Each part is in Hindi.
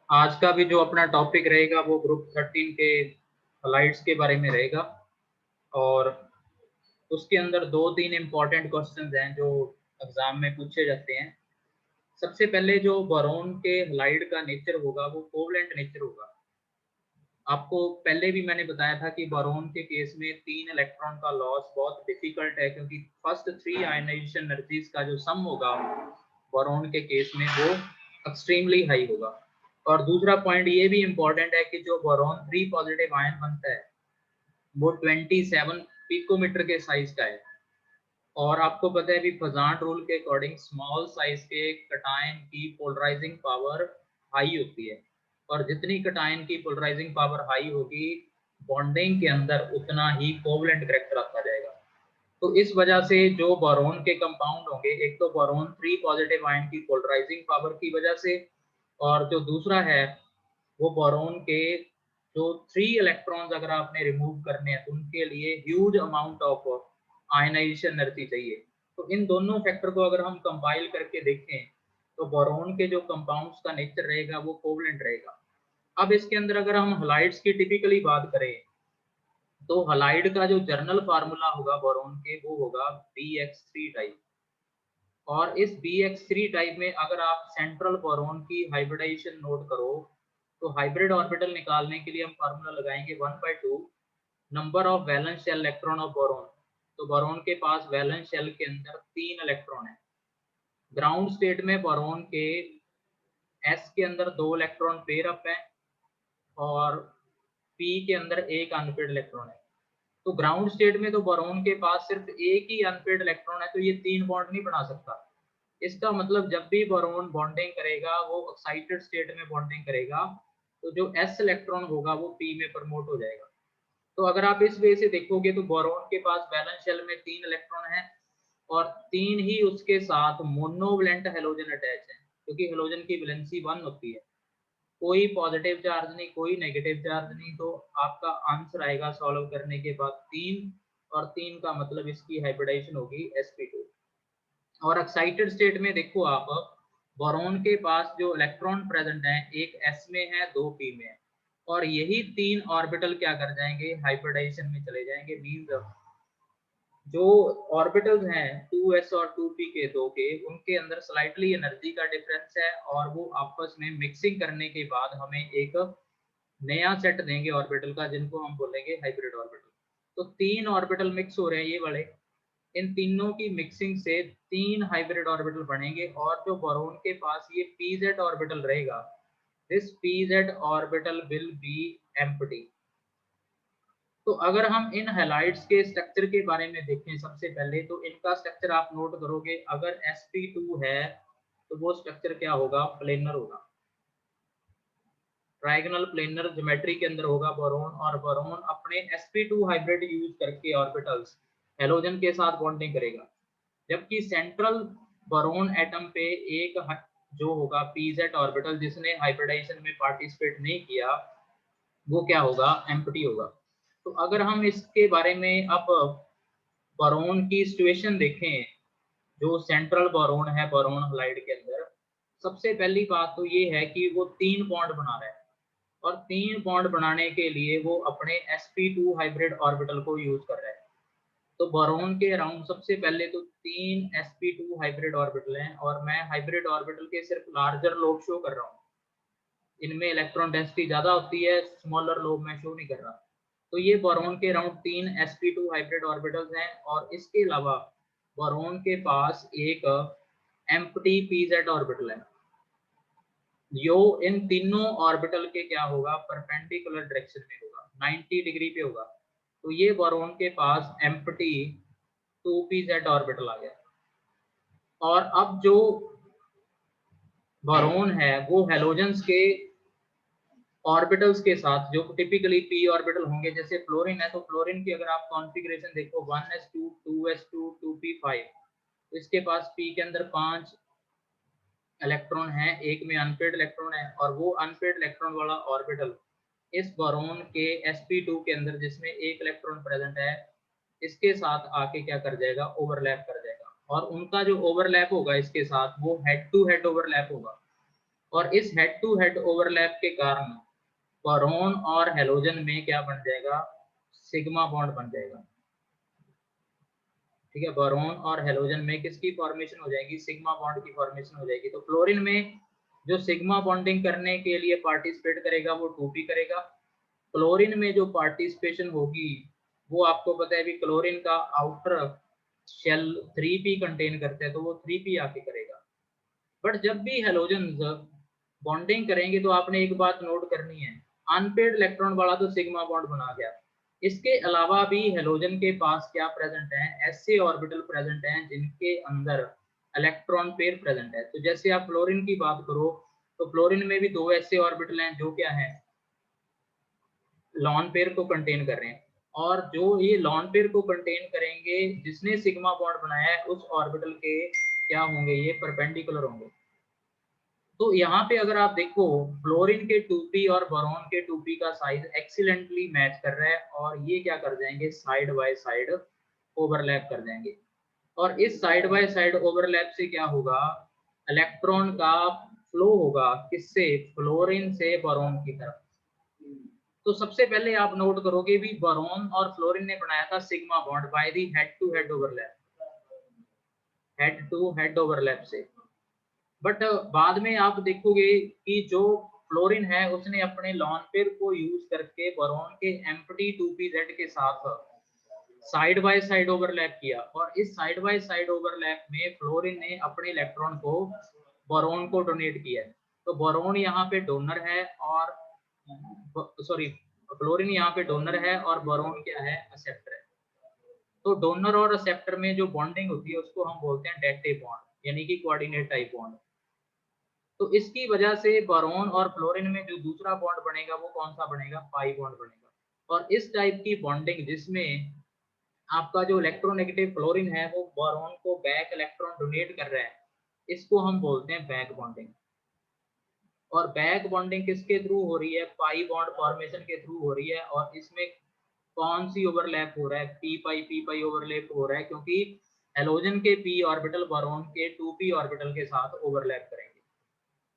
आज का भी जो अपना टॉपिक रहेगा वो ग्रुप 13 के हलाइड्स के बारे में रहेगा और उसके अंदर 2-3 इम्पोर्टेंट क्वेश्चंस हैं जो एग्जाम में पूछे जाते हैं। सबसे पहले जो बोरोन के हलाइड का नेचर होगा वो कोवलेंट नेचर होगा। आपको पहले भी मैंने बताया था कि बोरोन के केस में 3 इलेक्ट्रॉन का लॉस बहुत डिफिकल्ट है क्योंकि फर्स्ट 3 आयनाइजेशन एनर्जीज का जो सम होगा बोरोन के केस में वो एक्सट्रीमली हाई होगा। और दूसरा पॉइंट ये भी इम्पोर्टेंट है कि जो बोरोन 3 पॉजिटिव आयन बनता है वो 27 पिकोमीटर के साइज का है। और आपको पता है भी फजान रूल के अकॉर्डिंग स्मॉल साइज के कटायन की पोलराइजिंग पावर हाई होती है और जितनी कटायन की पोलराइजिंग पावर हाई होगी बॉन्डिंग के अंदर उतना ही कोवलेंट करेक्टर आता जाएगा। तो इस वजह से जो बोरोन के कंपाउंड होंगे, एक तो बोरोन 3 पॉजिटिव आयन की पोलराइजिंग पावर की वजह से और जो दूसरा है वो बोरोन के जो 3 इलेक्ट्रॉन्स अगर आपने रिमूव करने हैं तो उनके लिए huge amount of ionization energy चाहिए। तो इन दोनों फैक्टर को अगर हम कंपाइल करके देखें तो बोरोन के जो कंपाउंड्स का नेचर रहेगा वो कोवलेंट रहेगा। अब इसके अंदर अगर हम हलाइड्स की टिपिकली बात करें तो हलाइड का जो जर्नल फार्मूला होगा बोरोन के वो होगा BX3 टाइप। और इस BX3 टाइप में अगर आप सेंट्रल बोरोन की हाइब्रिडाइजेशन नोट करो तो हाइब्रिड ऑर्बिटल निकालने के लिए हम फार्मूला लगाएंगे 1/2 number of valence shell electron of boron. तो बोरोन के पास वैलेंस शेल के अंदर 3 इलेक्ट्रॉन है। ग्राउंड स्टेट में बोरोन के S के अंदर 2 इलेक्ट्रॉन पेयर अप है और P के अंदर एक अनपेड इलेक्ट्रॉन है। तो ग्राउंड स्टेट में तो बोरोन के पास सिर्फ एक ही अनपेड इलेक्ट्रॉन है तो ये 3 बॉन्ड नहीं बना सकता। इसका मतलब जब भी बोरोन बॉन्डिंग करेगा वो एक्साइटेड स्टेट में बॉन्डिंग करेगा तो जो S इलेक्ट्रॉन होगा वो P में प्रमोट हो जाएगा। तो अगर आप इस वे से देखोगे तो बोरोन के पास वैलेंस शेल में 3 इलेक्ट्रॉन है और 3 ही उसके साथ मोनोवैलेंट हैलोजन अटैच है क्योंकि हैलोजन की वैलेंसी 1 होती है। कोई पॉजिटिव चार्ज नहीं, कोई नेगेटिव चार्ज नहीं। तो आपका आंसर आएगा सॉल्व करने के बाद 3 और 3 का मतलब इसकी हाइब्रिडाइजेशन होगी sp2। और एक्साइटेड स्टेट में देखो आप बोरोन के पास जो इलेक्ट्रॉन प्रेजेंट है एक S में है, 2 P में है और यही 3 ऑर्बिटल क्या कर जाएंगे हाइब्रिडाइजेशन में चले जाएंगे। मींस जो ऑर्बिटल्स हैं 2s और 2p के दो के उनके अंदर स्लाइटली एनर्जी का डिफरेंस है और वो आपस में मिक्सिंग करने के बाद हमें एक नया सेट देंगे ऑर्बिटल का जिनको हम बोलेंगे हाइब्रिड ऑर्बिटल। तो 3 ऑर्बिटल मिक्स हो रहे हैं ये वाले, इन तीनों की मिक्सिंग से 3 हाइब्रिड ऑर्बिटल बनेंगे और जो बोरोन के पास ये pz ऑर्बिटल रहेगा this pz orbital will be empty. तो अगर हम इन हैलाइड्स के स्ट्रक्चर के बारे में देखें सबसे पहले तो इनका स्ट्रक्चर आप नोट करोगे अगर sp2 है तो वो स्ट्रक्चर क्या होगा, प्लेनर होगा, ट्राइगोनल प्लेनर ज्योमेट्री के अंदर होगा बोरोन। और बोरोन अपने sp2 हाइब्रिड यूज करके ऑर्बिटल्स हैलोजन के साथ बॉन्डिंग करेगा जबकि सेंट्रल बोरोन एटम पे एक जो होगा pz ऑर्बिटल जिसने हाइब्रिडाइजेशन में पार्टिसिपेट नहीं किया वो क्या होगा, एम्प्टी होगा। तो अगर हम इसके बारे में अब बोरोन की सिचुएशन देखें जो सेंट्रल बोरोन है बोरोन हलाइड के अंदर, सबसे पहली बात तो ये है कि वो 3 बॉन्ड बना रहा है और 3 बॉन्ड बनाने के लिए वो अपने sp2 हाइब्रिड ऑर्बिटल को यूज कर रहा है। तो बोरोन के अराउंड सबसे पहले तो 3 sp2 हाइब्रिड ऑर्बिटल हैं और मैं हाइब्रिड ऑर्बिटल के सिर्फ लार्जर लोब शो कर रहा हूँ, इनमें इलेक्ट्रॉन डेंसिटी ज्यादा होती है, स्मॉलर लोब में शो नहीं कर रहा। तो ये बोरोन के अराउंड 3 sp2 हाइब्रिड ऑर्बिटल्स हैं और इसके अलावा बोरोन के पास एक एम्प्टी pz ऑर्बिटल है। यो इन तीनों ऑर्बिटल के क्या होगा, परपेंडिकुलर डायरेक्शन में होगा, 90 डिग्री पे होगा। तो ये बोरोन के पास एम्प्टी 2pz ऑर्बिटल आ गया। और अब जो बोरोन है वो हैलोजेंस के ऑर्बिटल्स के साथ जो टिपिकली p ऑर्बिटल होंगे, जैसे फ्लोरीन है तो फ्लोरीन की अगर आप कॉन्फ़िगरेशन देखो 1s2 2s2 2p5 तो इसके पास p के अंदर 5 इलेक्ट्रॉन है, एक में अनपेड इलेक्ट्रॉन है और वो अनपेड इलेक्ट्रॉन वाला ऑर्बिटल इस बोरोन के sp2 के अंदर जिसमें एक इलेक्ट्रॉन प्रेजेंट है इसके साथ आके क्या कर जाएगा, ओवरलैप कर जाएगा। और उनका जो ओवरलैप होगा इसके साथ वो हेड टू हेड ओवरलैप होगा। और इस हेड टू हेड ओवरलैप के कारण बोरॉन और हेलोजन में क्या बन जाएगा, सिग्मा बॉन्ड बन जाएगा। ठीक है, बोरॉन और हेलोजन में किसकी फॉर्मेशन हो जाएगी, सिग्मा बॉन्ड की फॉर्मेशन हो जाएगी। तो फ्लोरीन में जो सिग्मा बॉन्डिंग करने के लिए पार्टिसिपेट करेगा वो 2p करेगा। क्लोरीन में जो पार्टिसिपेशन होगी वो आपको पता है भी क्लोरीन का आउटर शेल 3p कंटेन करते हैं, तो वो 3p आके करेगा। बट जब भी हेलोजन बॉन्डिंग करेंगे तो आपने एक बात नोट करनी है, अनपेड इलेक्ट्रॉन वाला तो सिग्मा बॉन्ड बना गया, इसके अलावा भी हेलोजन के पास क्या प्रेजेंट है, ऐसे ऑर्बिटल प्रेजेंट हैं जिनके अंदर इलेक्ट्रॉन पेयर प्रेजेंट है। तो जैसे आप फ्लोरीन की बात करो तो फ्लोरीन में भी दो ऐसे ऑर्बिटल हैं जो क्या है, लॉन पेयर को कंटेन कर रहे हैं, और जो ये लॉन पेयर को कंटेन करेंगे जिसने सिग्मा बॉन्ड बनाया है उस ऑर्बिटल के क्या होंगे, ये परपेंडिकुलर होंगे। तो यहाँ पे अगर आप देखो फ्लोरीन के 2p और बोरॉन के 2p का साइज एक्सीलेंटली मैच कर रहा है, और ये क्या कर जाएंगे, साइड बाय साइड ओवरलैप कर जाएंगे। और इस साइड बाय साइड ओवरलैप से क्या होगा, इलेक्ट्रॉन का फ्लो होगा किससे, फ्लोरीन से बोरॉन की तरफ। तो सबसे पहले आप नोट करोगे भी बोरॉन और फ्लोरीन ने बनाया था sigma bond by the head to head overlap, head to head overlap से। बट बाद में आप देखोगे कि जो फ्लोरीन है उसने अपने लॉन पेयर को यूज करके बोरॉन के एम्प्टी 2pz के साथ साइड बाय साइड ओवरलैप किया, और इस साइड बाय साइड ओवरलैप में फ्लोरीन ने अपने इलेक्ट्रॉन को बोरॉन को डोनेट किया है। तो बोरॉन यहाँ पे डोनर है और सॉरी फ्लोरीन यहाँ पे डोनर है और बोरॉन क्या है, एक्सेप्टर है। तो डोनर और एक्सेप्टर में जो बॉन्डिंग होती है उसको हम बोलते हैं डेटिव बॉन्ड, यानी कि कोऑर्डिनेट टाइप बॉन्ड। तो इसकी वजह से बोरॉन और फ्लोरीन में जो दूसरा बॉन्ड बनेगा वो कौन सा बनेगा, पाई बॉन्ड बनेगा। और इस टाइप की बॉन्डिंग जिसमें आपका जो इलेक्ट्रोनेगेटिव फ्लोरीन है वो बोरॉन को बैक इलेक्ट्रॉन डोनेट कर रहा है, इसको हम बोलते हैं बैक बॉन्डिंग। और बैक बॉन्डिंग किसके थ्रू हो रही है, पाई बॉन्ड फॉर्मेशन के थ्रू हो रही है। और इसमें कौन सी ओवरलैप हो रहा है, पी पाई ओवरलैप हो रहा है, क्योंकि हेलोजन के p ऑर्बिटल बोरॉन के 2p ऑर्बिटल के साथ ओवरलैप करेंगे।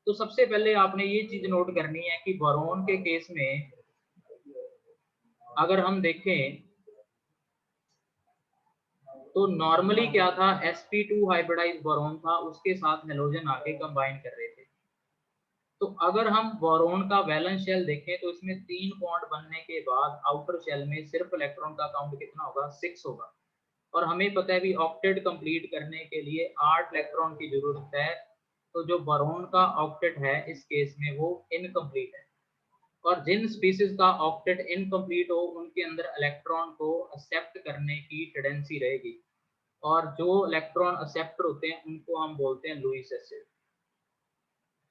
तो सबसे पहले आपने ये चीज नोट करनी है कि बोरॉन के केस में अगर हम देखें तो नॉर्मली क्या था, sp2 हाइब्रिडाइज बोरॉन था, उसके साथ हेलोजन आके कंबाइन कर रहे थे। तो अगर हम बोरॉन का वैलेंस शेल देखें तो इसमें 3 बॉन्ड बनने के बाद आउटर शेल में सिर्फ इलेक्ट्रॉन का काउंट कितना होगा, 6 होगा। और हमें पता है भी ऑक्टेट कंप्लीट करने के लिए 8 इलेक्ट्रॉन की जरूरत है। तो जो बोरॉन का ऑक्टेट है इस केस में वो इनकम्प्लीट है। और जिन स्पीसीज का ऑक्टेट इनकम्प्लीट हो उनके अंदर इलेक्ट्रॉन को एक्सेप्ट करने की टेंडेंसी रहेगी, और जो इलेक्ट्रॉन एक्सेप्टर होते हैं उनको हम बोलते हैं लुईस एसिड।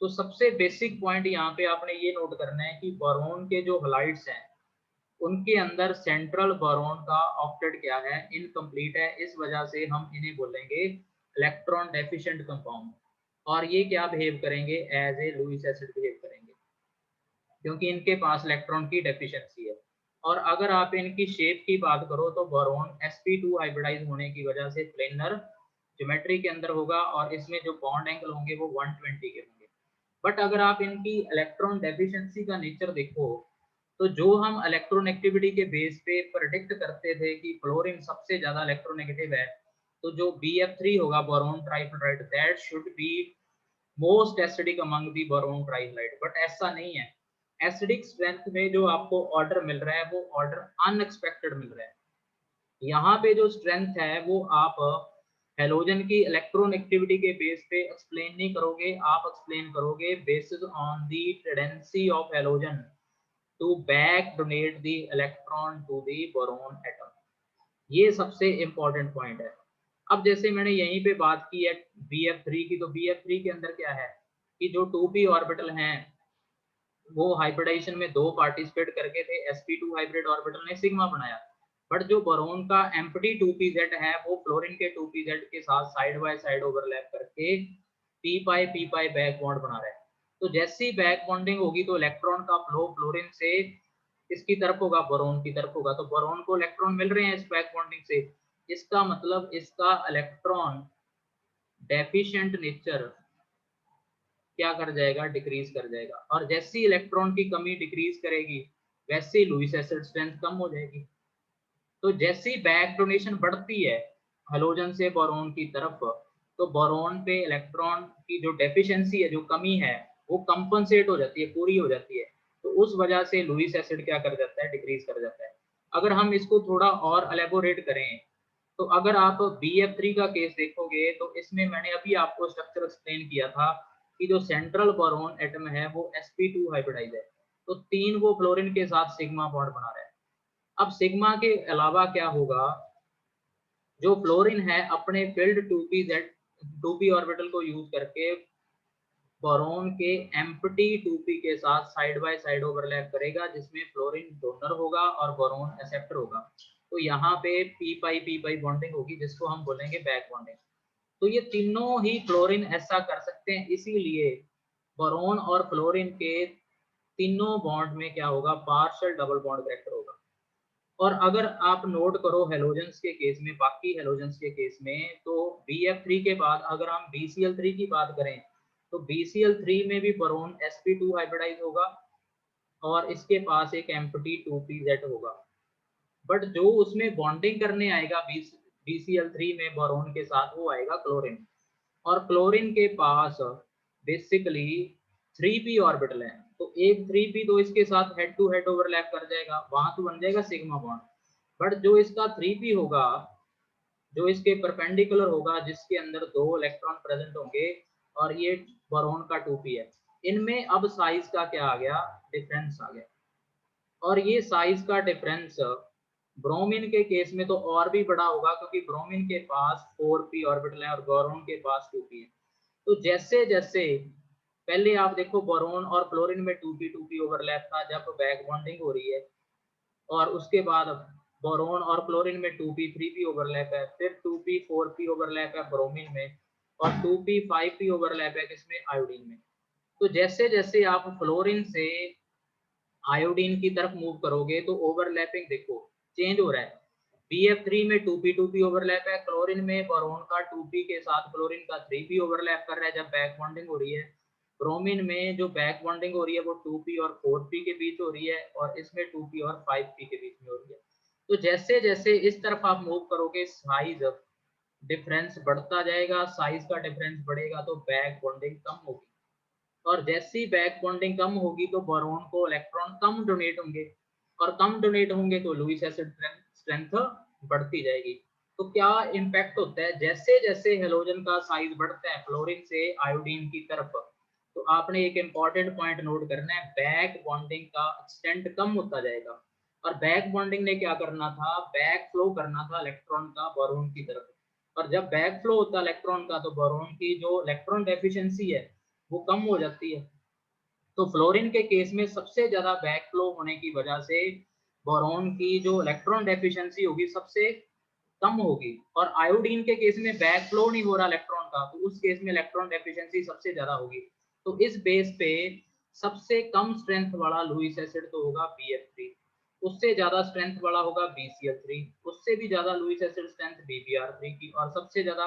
तो सबसे बेसिक पॉइंट यहाँ पे आपने ये नोट करना है कि बोरॉन के जो हलाइड्स हैं उनके अंदर सेंट्रल बोरॉन का ऑक्टेट क्या है, इनकम्प्लीट है। इस वजह से हम इन्हें बोलेंगे इलेक्ट्रॉन डेफिशिएंट कंपाउंड, और ये क्या बिहेव करेंगे, as a Lewis acid behave करेंगे, क्योंकि इनके पास इलेक्ट्रॉन की डेफिशिएंसी है। और अगर आप इनकी शेप की बात करो तो बोरॉन sp2 हाइब्रिडाइज होने की वजह से प्लेनर ज्योमेट्री के अंदर होगा, और इसमें जो बॉन्ड एंगल होंगे वो 120 के होंगे। बट अगर आप इनकी इलेक्ट्रॉन डेफिशिएंसी का नेचर देखो तो जो हम इलेक्ट्रॉन एक्टिविटी के बेस पे प्रेडिक्ट करते थे कि फ्लोरीन सबसे ज्यादा इलेक्ट्रोनेगेटिव है, तो जो Bf3 होगा boron trifluoride, that should be most acidic among the boron trifluoride. But ऐसा नहीं है, एसिडिक स्ट्रेंथ में जो आपको ऑर्डर मिल रहा है वो ऑर्डर अनएक्सपेक्टेड मिल रहा है। यहाँ पे जो स्ट्रेंथ है वो आप हेलोजन की इलेक्ट्रॉन एक्टिविटी के बेस पे एक्सप्लेन नहीं करोगे, आप एक्सप्लेन करोगे basis on the tendency of halogen to back donate the electron to the boron atom. ये सबसे इंपॉर्टेंट पॉइंट है। अब जैसे मैंने यहीं पे बात की है Bf3 की, तो Bf3 के अंदर क्या है कि जो 2p ऑर्बिटल हैं वो हाइब्रिडाइजेशन में दो पार्टिसिपेट करके थे, sp2 हाइब्रिड ऑर्बिटल ने सिग्मा बनाया। बट जो बोरॉन का एम्प्टी 2pz है वो फ्लोरीन के 2pz के साथ साइड बाय साइड ओवरलैप करके p पाई बैक बॉन्ड बना रहा है। तो जैसी बैक बॉन्डिंग होगी तो इलेक्ट्रॉन का फ्लो फ्लोरीन से किसकी तरफ होगा, बोरॉन की तरफ होगा। तो बोरॉन को इलेक्ट्रॉन मिल रहे हैं इस बैक बॉन्डिंग से, इसका मतलब इसका इलेक्ट्रॉन डेफिशिएंट नेचर क्या कर जाएगा, डिक्रीज कर जाएगा। और जैसे ही इलेक्ट्रॉन की कमी डिक्रीज करेगी वैसे ही लुईस एसिड स्ट्रेंथ कम हो जाएगी। तो जैसे ही बैक डोनेशन बढ़ती है हेलोजन से बोरॉन की तरफ, तो बोरॉन पे इलेक्ट्रॉन की जो डेफिशिएंसी है, जो कमी है, वो कंपनसेट हो जाती है, पूरी हो जाती है। तो उस वजह से लुईस एसिड क्या कर जाता है, डिक्रीज कर जाता है। अगर हम इसको थोड़ा और एलेबोरेट करें, तो अगर आप BF3 का केस देखोगे तो इसमें मैंने अभी आपको स्ट्रक्चर एक्सप्लेन किया था कि जो सेंट्रल बोरॉन एटम है वो sp2 हाइब्रिडाइज है। तो 3 वो फ्लोरीन के साथ सिग्मा बॉन्ड बना रहा है। अब सिग्मा के अलावा क्या होगा, जो फ्लोरीन है अपने फिल्ड 2p ऑर्बिटल को यूज करके बोरॉन के एम्प्टी 2p के साथ साइड बाय साइड ओवरलैप करेगा, जिसमें फ्लोरीन डोनर होगा और बोरॉन एक्सेप्टर होगा। तो यहाँ पे p बॉन्डिंग होगी, जिसको हम बोलेंगे बैक बॉन्डिंग। तो ये तीनों ही फ्लोरीन ऐसा कर सकते हैं, इसीलिए बोरॉन और फ्लोरीन के तीनों बॉन्ड में क्या होगा, पार्शियल डबल बॉन्ड कैरेक्टर होगा। और अगर आप नोट करो हेलोजेंस के केस में, बाकी हेलोजेंस के केस में, तो BF3 के बाद अगर हम BCl3 की बात करें, तो BCl3 में भी बोरॉन sp2 हाइब्रिडाइज होगा और इसके पास एक एम्प्टी 2pz होगा। बट जो उसमें बॉन्डिंग करने आएगा BCl3 में बोरॉन के साथ, वो आएगा क्लोरीन। और क्लोरीन के पास बेसिकली 3p ऑर्बिटल है, तो एक 3p तो इसके साथ हेड टू हेड ओवरलैप कर जाएगा, वहां तो बन जाएगा सिग्मा बॉन्ड। बट जो इसका 3p होगा, जो इसके परपेंडिकुलर होगा, जिसके अंदर 2 इलेक्ट्रॉन प्रेजेंट होंगे, और ये बोरॉन का 2p है, इनमें अब साइज का क्या आ गया, डिफरेंस आ गया। और ये साइज का डिफरेंस ब्रोमीन के केस में तो और भी बड़ा होगा, क्योंकि ब्रोमीन के पास 4p ऑर्बिटल है और बोरॉन के पास 2p है। तो जैसे जैसे पहले आप देखो बोरॉन और फ्लोरीन में 2p ओवरलैप था जब बैक बॉन्डिंग हो रही है, और उसके बाद बोरॉन और क्लोरीन में 2p 3p ओवरलैप है, फिर 2p 4p ओवरलैप है ब्रोमीन में, और 2p 5p ओवरलैप है किसमें, आयोडीन में। तो जैसे जैसे आप फ्लोरीन से आयोडीन की तरफ मूव करोगे तो ओवरलैपिंग देखो चेंज हो रहा है। BF3 में 2p ओवरलैप है, क्लोरीन में बोरॉन का 2p के साथ क्लोरीन का 3p ओवरलैप कर रहा है जब बैक बॉन्डिंग हो रही है। ब्रोमीन में जो बैक बॉन्डिंग हो रही है वो 2p और 4p के बीच हो रही है, और इसमें 2p और 5p के बीच में हो रही है। तो जैसे जैसे इस तरफ आप मूव करोगे साइज डिफरेंस बढ़ता जाएगा, साइज का डिफरेंस बढ़ेगा तो बैक बॉन्डिंग कम होगी, और जैसी बैक बॉन्डिंग कम होगी तो बोरॉन को इलेक्ट्रॉन कम डोनेट होंगे, और कम डोनेट होंगे तो लुईस एसिड स्ट्रेंथ बढ़ती जाएगी। तो क्या इम्पैक्ट होता है, जैसे जैसे हेलोजन का साइज बढ़ता है फ्लोरीन से आयोडीन की तरफ, तो आपने एक इंपॉर्टेंट पॉइंट नोट करना है, बैक बॉन्डिंग का एक्सटेंट कम होता जाएगा। और बैक बॉन्डिंग ने क्या करना था, बैक फ्लो करना था इलेक्ट्रॉन का बोरॉन की तरफ। और जब बैक फ्लो होता है इलेक्ट्रॉन का, तो बोरॉन की जो इलेक्ट्रॉन डेफिशिएंसी है वो कम हो जाती है। तो फ्लोरीन के केस में सबसे ज्यादा बैक फ्लो होने की वजह से बोरॉन की जो इलेक्ट्रॉन डेफिशिएंसी होगी सबसे कम होगी, और आयोडीन के केस में बैक फ्लो नहीं हो रहा इलेक्ट्रॉन का, तो उस केस में इलेक्ट्रॉन डेफिशिएंसी सबसे ज्यादा होगी। तो इस बेस पे सबसे कम स्ट्रेंथ वाला लुईस एसिड तो होगा BF3, उससे ज्यादा स्ट्रेंथ वाला होगा BCl3, उससे भी ज्यादा लुईस एसिड स्ट्रेंथ BBr3 की, और सबसे ज्यादा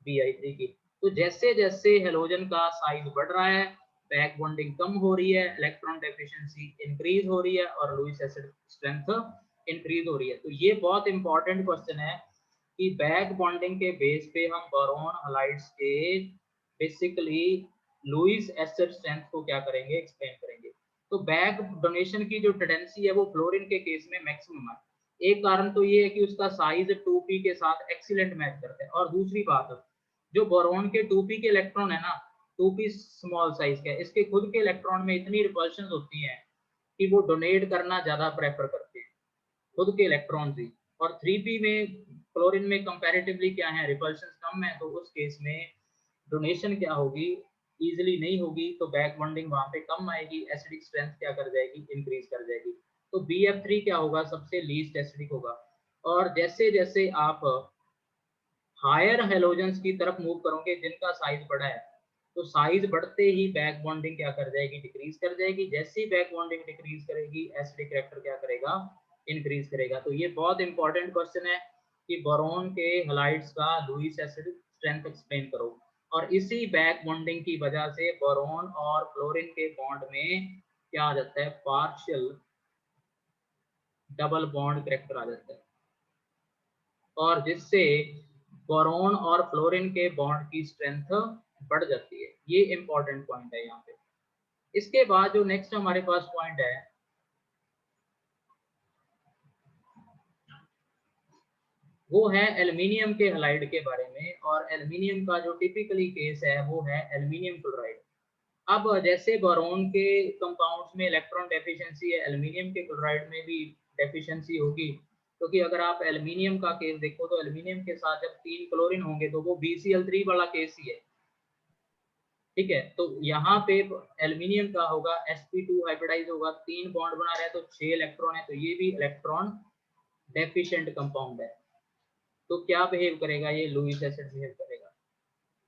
Bi3 की। तो जैसे जैसे हेलोजन का साइज बढ़ रहा है, बैक बॉन्डिंग कम हो रही है, इलेक्ट्रॉन डेफिशिएंसी इंक्रीज हो रही है, और लुईस एसिड स्ट्रेंथ इंक्रीज हो रही है। तो ये बहुत इंपॉर्टेंट क्वेश्चन है कि बैक बॉन्डिंग के बेस पे हम बोरॉन हलाइड्स के बेसिकली लुईस एसिड स्ट्रेंथ को क्या करेंगे, एक्सप्लेन करेंगे। तो बैक डोनेशन की जो टेंडेंसी है वो फ्लोरीन के केस में मैक्सिमम है। एक कारण तो ये है कि उसका साइज 2p के साथ एक्सीलेंट मैच करता है, और दूसरी बात, जो बोरॉन के 2p के इलेक्ट्रॉन है ना, 2p स्मॉल साइज का है, इसके खुद के इलेक्ट्रॉन में इतनी रिपल्शन होती हैं कि वो डोनेट करना ज्यादा प्रेफर करते हैं, खुद के इलेक्ट्रॉन ही। और 3p में क्लोरीन में कंपैरेटिवली क्या है, रिपल्शन कम है, तो उस केस में डोनेशन क्या होगी, इजीली नहीं होगी, तो बैक बॉन्डिंग वहां पे कम आएगी, एसिडिक स्ट्रेंथ क्या कर जाएगी, इंक्रीज कर जाएगी। तो BF3 क्या होगा, सबसे लीस्ट एसिडिक होगा। और जैसे जैसे आप हायर हेलोजेंस की तरफ मूव करोगे जिनका साइज बड़ा है, तो साइज बढ़ते ही बैक बॉन्डिंग क्या कर जाएगी, डिक्रीज कर जाएगी। जैसे ही बैक बॉन्डिंग डिक्रीज करेगी एसिडिक कैरेक्टर क्या करेगा, इंक्रीज करेगा। तो ये बहुत इंपॉर्टेंट क्वेश्चन है कि बोरॉन के हलाइड्स का लुईस एसिड स्ट्रेंथ एक्सप्लेन करो। और इसी बैक बॉन्डिंग की वजह से बोरोन और फ्लोरीन के बॉन्ड में क्या आ जाता है, पार्शियल डबल बॉन्ड करेक्टर आ जाता है, और जिससे बोरोन और फ्लोरीन के बॉन्ड की स्ट्रेंथ बढ़ जाती है। ये इंपॉर्टेंट पॉइंट है यहाँ पे। इसके बाद जो नेक्स्ट हमारे पास पॉइंट है वो है एल्युमिनियम के हैलाइड के बारे में, और एल्युमिनियम का जो टिपिकली केस है वो है एल्युमिनियम क्लोराइड। अब जैसे बोरोन के कंपाउंड्स में इलेक्ट्रॉन डेफिशिएंसी है, एल्युमिनियम के क्लोराइड में भी डेफिशिएंसी होगी, क्योंकि अगर आप एल्युमिनियम का केस देखो तो एल्युमिनियम के साथ जब 3 क्लोरीन होंगे तो वो BCl3 वाला केस ही है, ठीक है। तो यहाँ पे एल्युमिनियम का होगा sp2 हाइब्रिडाइज होगा, 3 बॉन्ड बना रहा है तो 6 इलेक्ट्रॉन है, तो ये भी इलेक्ट्रॉन डेफिशिएंट कंपाउंड है। तो क्या बिहेव करेगा, ये लुईस एसिड बिहेव करेगा।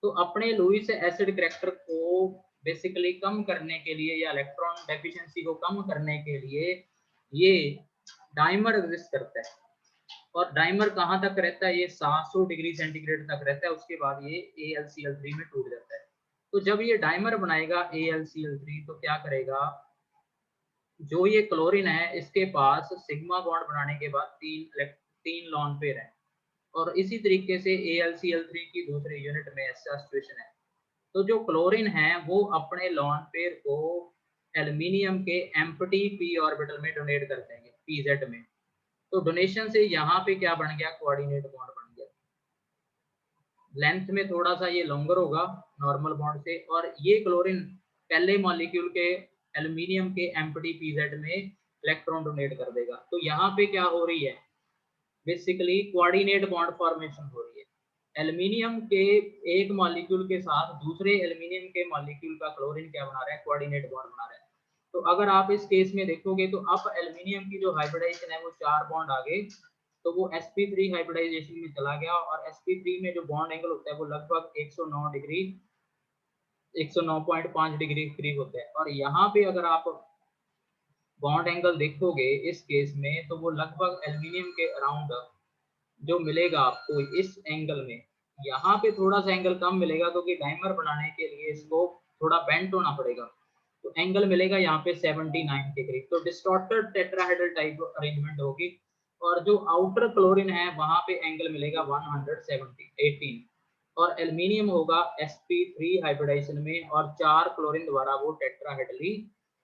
तो अपने लुईस एसिड करैक्टर को बेसिकली कम करने के लिए या इलेक्ट्रॉन डेफिशिएंसी को कम करने के लिए ये डाइमर एग्जिस्ट करता है, और डाइमर कहाँ तक रहता है, ये 700 डिग्री सेंटीग्रेड तक रहता है, उसके बाद ये AlCl3 में टूट जाता है। तो जब ये डाइमर बनाएगा AlCl3 तो क्या करेगा, जो ये क्लोरीन है इसके पास सिग्मा बॉन्ड बनाने के बाद तीन लॉन पेयर है, और इसी तरीके से AlCl3 की दूसरे यूनिट में ऐसा सिचुएशन है। तो जो क्लोरीन है वो अपने लॉन पेयर को एल्युमिनियम के एम्प्टी p ऑर्बिटल में डोनेट कर देंगे pz में। तो डोनेशन से यहाँ पे क्या बन गया, कोऑर्डिनेट बॉन्ड बन गया। लेंथ में थोड़ा सा ये लॉन्गर होगा नॉर्मल बॉन्ड से, और ये क्लोरीन पहले मॉलिक्यूल के एल्युमिनियम के एम्प्टी pz में इलेक्ट्रॉन डोनेट कर देगा। तो यहाँ पे क्या हो रही है, बेसिकली कोऑर्डिनेट बॉन्ड फॉर्मेशन हो रही है। एल्युमिनियम के एक मॉलिक्यूल के साथ दूसरे एल्युमिनियम के मॉलिक्यूल का क्लोरीन क्या बना रहा है, कोऑर्डिनेट बॉन्ड बना रहा है। तो अगर आप इस केस में देखोगे तो अब एल्युमिनियम की जो हाइब्रिडाइजेशन है वो 4 बॉन्ड आ गए, तो वो sp3 हाइब्रिडाइजेशन में चला गया, और sp3 में जो बॉन्ड एंगल होता है वो लगभग 109 डिग्री 109.5 डिग्री करीब होता है। और यहाँ पे अगर आप बॉन्ड एंगल देखोगे इस केस में तो वो लगभग एल्युमिनियम के अराउंड जो मिलेगा आपको इस एंगल में, यहाँ पे थोड़ा सा एंगल कम मिलेगा क्योंकि डाइमर बनाने के लिए इसको थोड़ा बेंट होना पड़ेगा, तो एंगल मिलेगा यहाँ पे 79 के करीब। तो डिस्टॉर्टेड टेट्राहेड्रल टाइप अरेंजमेंट होगी, और जो आउटर क्लोरीन है वहां पे एंगल मिलेगा 118, और एल्युमिनियम होगा sp3 हाइब्रिडाइजेशन में, और 4 क्लोरीन द्वारा वो टेट्राहेड्रली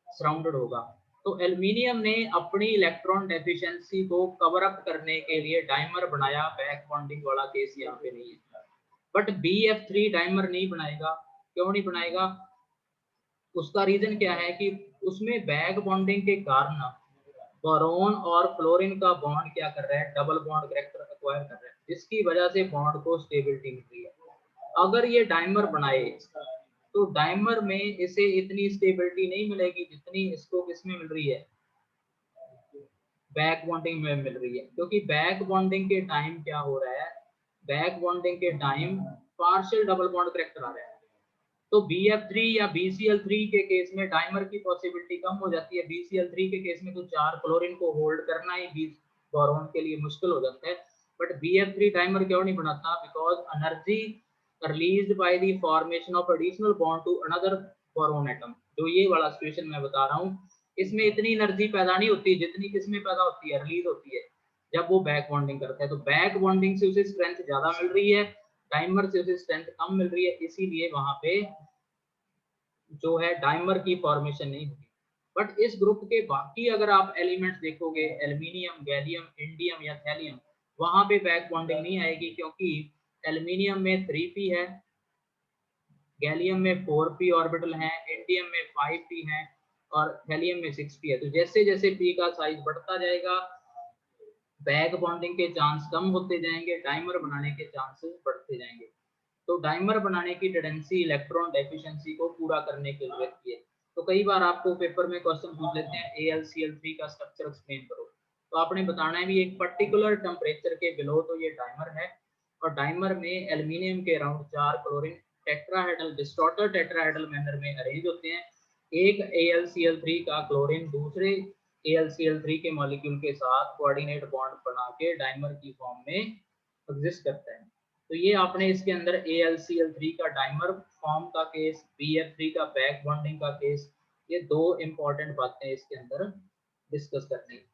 सराउंडेड होगा। तो एल्युमिनियम ने अपनी इलेक्ट्रॉन डेफिशिएंसी को कवर अप करने के लिए डाइमर बनाया, बैक बॉन्डिंग वाला केस यहाँ पे नहीं है। बट BF3 डाइमर नहीं बनाएगा, क्यों नहीं बनाएगा, उसका रीजन क्या है कि उसमें बैक बॉन्डिंग के कारण बोरोन और फ्लोरीन का बॉन्ड क्या कर रहा है, डबल बॉन्ड करैक्टर एक्वायर कर रहा है, जिसकी वजह से बॉन्ड को स्टेबिलिटी मिल रही है। अगर ये डाइमर बनाए तो डाइमर में इसे इतनी स्टेबिलिटी नहीं मिलेगी जितनी इसको किसमें मिल रही है, बैक बॉन्डिंग में मिल रही है। क्योंकि बैक बॉन्डिंग के टाइम क्या हो रहा है, बैक बॉन्डिंग के time partial double bond character आ रहा है। तो BF3 या BCl3 के केस में डाइमर की पॉसिबिलिटी कम हो जाती है। BCl3 के केस में तो 4 क्लोरीन को होल्ड करना ही बोरोन के लिए मुश्किल हो जाता है। बट BF3 डाइमर क्यों नहीं बनाता, because energy released by the formation of additional bond to another boron atom, जो ये वाला सिचुएशन मैं बता रहा हूँ, इसमें इतनी एनर्जी पैदा नहीं होती जितनी किसमें पैदा होती है, रिलीज होती है जब वो बैक बॉन्डिंग करता है। तो बैक बॉन्डिंग से उसे स्ट्रेंथ ज्यादा मिल रही है, डाइमर से उसे स्ट्रेंथ कम मिल रही है, इसीलिए वहां पे जो है डाइमर की फॉर्मेशन नहीं होगी। बट इस ग्रुप के बाकी अगर आप एलिमेंट्स देखोगे, एल्युमिनियम, गैलियम, इंडियम या थैलियम, वहां पे बैक बॉन्डिंग नहीं आएगी, क्योंकि एल्युमिनियम में 3p है, गैलियम में 4p ऑर्बिटल है, इंडियम में 5p है, और थैलियम में 6p है। तो जैसे जैसे p का साइज बढ़ता जाएगा बैक बॉन्डिंग के चांस कम होते जाएंगे, डाइमर बनाने के चांसेस बढ़ते जाएंगे। तो डाइमर बनाने की टेंडेंसी इलेक्ट्रॉन डेफिशिएंसी को पूरा करने के लिए रहती है। तो कई बार आपको पेपर में क्वेश्चन पूछ लेते हैं AlCl3 का स्ट्रक्चर एक्सप्लेन करो, तो आपने बताना है भी एक पर्टिकुलर टेम्परेचर के बिलो तो ये डाइमर है, और डाइमर में एल्युमिनियम के around 4 chlorine tetrahedral distorted tetrahedral manner में अरेंज होते हैं। एक AlCl3 का क्लोरीन दूसरे AlCl3 के मॉलिक्यूल के साथ कोऑर्डिनेट बॉन्ड बना के डाइमर की फॉर्म में एग्जिस्ट करता है। तो ये आपने इसके अंदर AlCl3 का डाइमर फॉर्म का केस, BF3 का बैक बॉन्डिंग का केस, ये दो इंपॉर्टेंट बातें इसके अंदर डिस्कस करनी है।